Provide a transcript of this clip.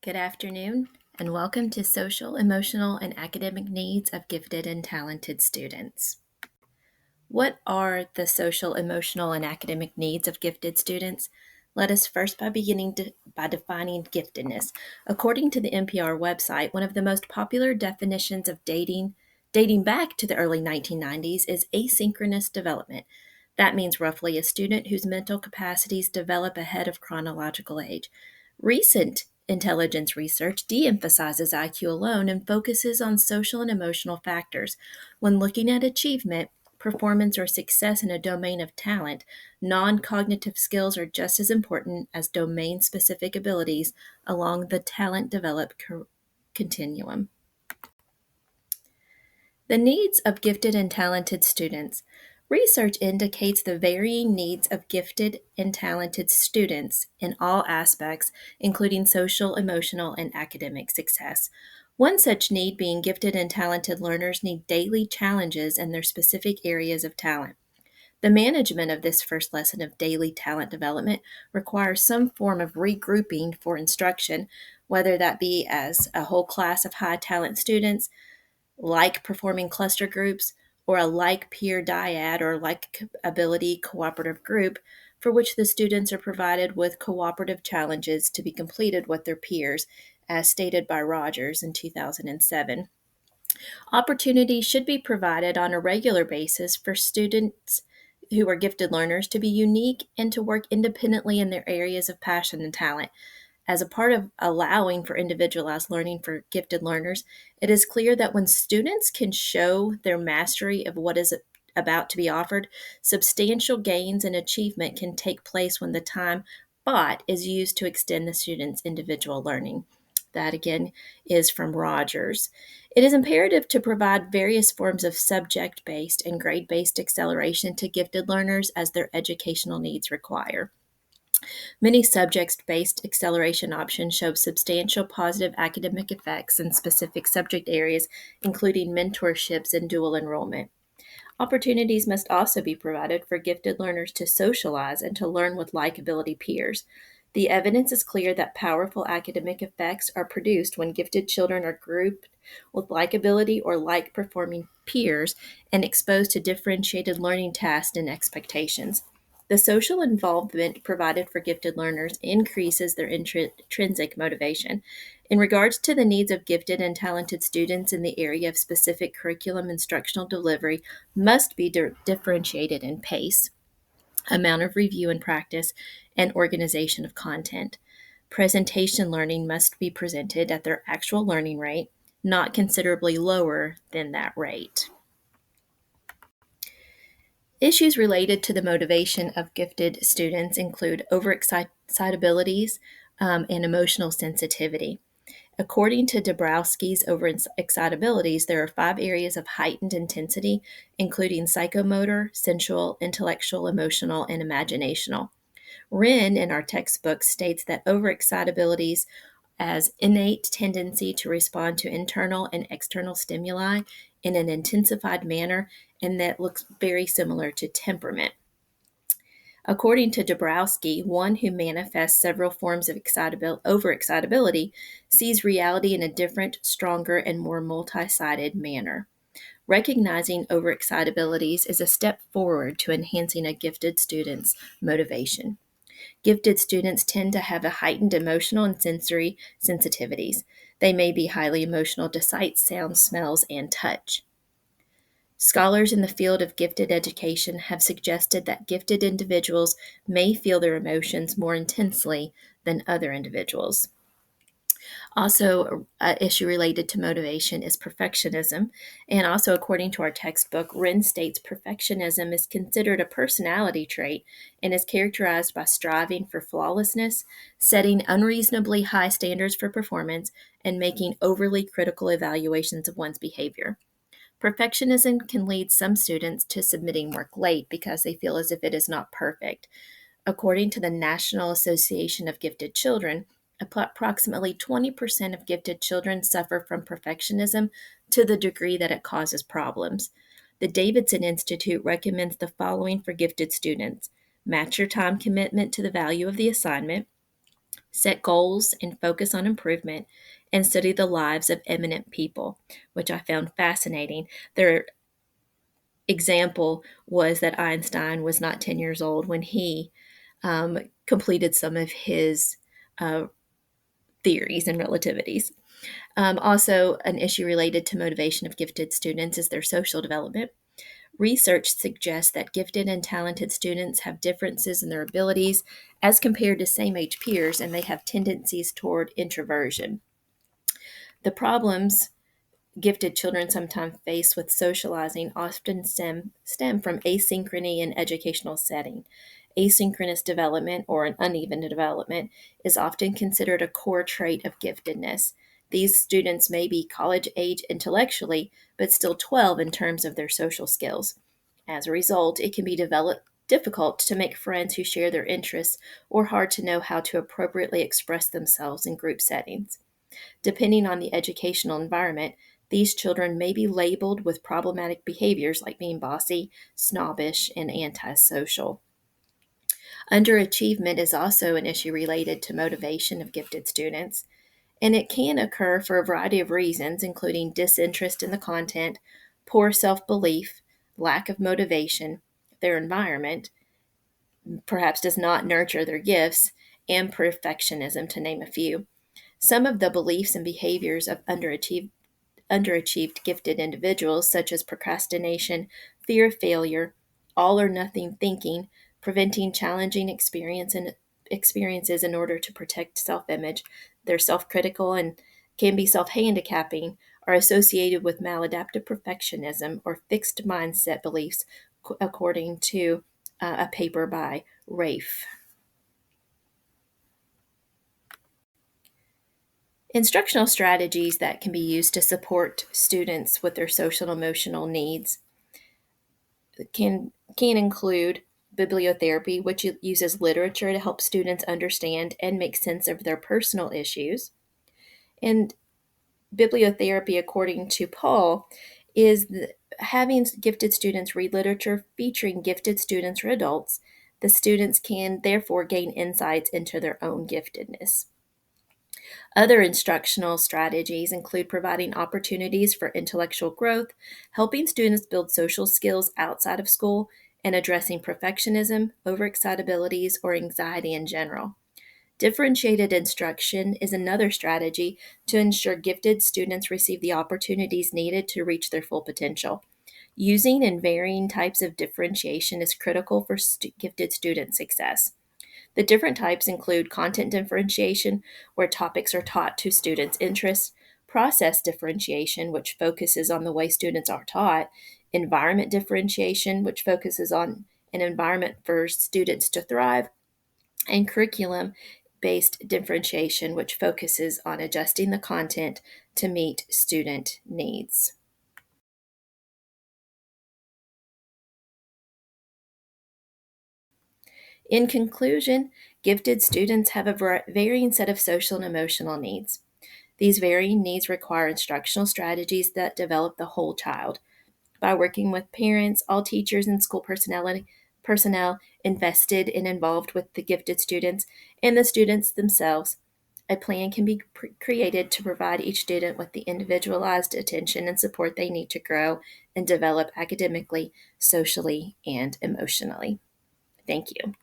Good afternoon, and welcome to Social, Emotional, and Academic Needs of Gifted and Talented Students. What are the social, emotional, and academic needs of gifted students? Let us first by by defining giftedness. According to the NPR website, one of the most popular definitions of dating back to the early 1990s is asynchronous development. That means roughly a student whose mental capacities develop ahead of chronological age. Recent intelligence research de emphasizes IQ alone and focuses on social and emotional factors. When looking at achievement, performance, or success in a domain of talent, non cognitive skills are just as important as domain specific abilities along the talent develop continuum. The needs of gifted and talented students. Research indicates the varying needs of gifted and talented students in all aspects, including social, emotional, and academic success. One such need being gifted and talented learners need daily challenges in their specific areas of talent. The management of this first lesson of daily talent development requires some form of regrouping for instruction, whether that be as a whole class of high talent students, like performing cluster groups, or a like peer dyad or like ability cooperative group, for which the students are provided with cooperative challenges to be completed with their peers, as stated by Rogers in 2007. Opportunities should be provided on a regular basis for students who are gifted learners to be unique and to work independently in their areas of passion and talent. As a part of allowing for individualized learning for gifted learners, it is clear that when students can show their mastery of what is about to be offered, substantial gains and achievement can take place when the time bought is used to extend the student's individual learning. That again is from Rogers. It is imperative to provide various forms of subject based and grade based acceleration to gifted learners as their educational needs require. Many subject-based acceleration options show substantial positive academic effects in specific subject areas, including mentorships and dual enrollment. Opportunities must also be provided for gifted learners to socialize and to learn with like ability peers. The evidence is clear that powerful academic effects are produced when gifted children are grouped with like ability or like performing peers and exposed to differentiated learning tasks and expectations. The social involvement provided for gifted learners increases their intrinsic motivation. In regards to the needs of gifted and talented students in the area of specific curriculum instructional delivery, must be differentiated in pace, amount of review and practice, and organization of content. Presentation learning must be presented at their actual learning rate, not considerably lower than that rate. Issues related to the motivation of gifted students include overexcitabilities and emotional sensitivity. According to Dabrowski's overexcitabilities, there are 5 areas of heightened intensity, including psychomotor, sensual, intellectual, emotional, and imaginational. Wren, in our textbook, states that overexcitabilities as innate tendency to respond to internal and external stimuli in an intensified manner, and that looks very similar to temperament. According to Dabrowski, one who manifests several forms of overexcitability sees reality in a different, stronger, and more multi-sided manner. Recognizing overexcitabilities is a step forward to enhancing a gifted student's motivation. Gifted students tend to have a heightened emotional and sensory sensitivities. They may be highly emotional to sights, sounds, smells, and touch. Scholars in the field of gifted education have suggested that gifted individuals may feel their emotions more intensely than other individuals. Also, an issue related to motivation is perfectionism. And also, according to our textbook, Wren states perfectionism is considered a personality trait and is characterized by striving for flawlessness, setting unreasonably high standards for performance, and making overly critical evaluations of one's behavior. Perfectionism can lead some students to submitting work late because they feel as if it is not perfect. According to the National Association of Gifted Children, approximately 20% of gifted children suffer from perfectionism to the degree that it causes problems. The Davidson Institute recommends the following for gifted students: match your time commitment to the value of the assignment, set goals and focus on improvement, and study the lives of eminent people, which I found fascinating. Their example was that Einstein was not 10 years old when he completed some of his uh, theories and relativities. Also, an issue related to motivation of gifted students is their social development. Research suggests that gifted and talented students have differences in their abilities as compared to same age peers, and they have tendencies toward introversion. The problems gifted children sometimes face with socializing often stem from asynchrony in educational setting. Asynchronous development, or an uneven development, is often considered a core trait of giftedness. These students may be college age intellectually, but still 12 in terms of their social skills. As a result, it can be difficult to make friends who share their interests or hard to know how to appropriately express themselves in group settings. Depending on the educational environment, these children may be labeled with problematic behaviors like being bossy, snobbish, and antisocial. Underachievement is also an issue related to motivation of gifted students, and it can occur for a variety of reasons, including disinterest in the content, poor self belief, lack of motivation, their environment perhaps does not nurture their gifts, and perfectionism, to name a few. Some of the beliefs and behaviors of underachieved gifted individuals, such as procrastination, fear of failure, all or nothing thinking, preventing challenging experiences in order to protect self image, they're self critical and can be self handicapping, are associated with maladaptive perfectionism or fixed mindset beliefs, according to a paper by Rafe. Instructional strategies that can be used to support students with their social and emotional needs can include bibliotherapy, which uses literature to help students understand and make sense of their personal issues. And bibliotherapy, according to Paul, is having gifted students read literature featuring gifted students or adults. The students can therefore gain insights into their own giftedness. Other instructional strategies include providing opportunities for intellectual growth, helping students build social skills outside of school, and addressing perfectionism, overexcitabilities, or anxiety in general. Differentiated instruction is another strategy to ensure gifted students receive the opportunities needed to reach their full potential. Using and varying types of differentiation is critical for gifted student success. The different types include content differentiation, where topics are taught to students' interests, process differentiation, which focuses on the way students are taught, environment differentiation, which focuses on an environment for students to thrive, and curriculum based differentiation, which focuses on adjusting the content to meet student needs. In conclusion, gifted students have a varying set of social and emotional needs. These varying needs require instructional strategies that develop the whole child. By working with parents, all teachers, and school personnel invested and involved with the gifted students and the students themselves, a plan can be created to provide each student with the individualized attention and support they need to grow and develop academically, socially, and emotionally. Thank you.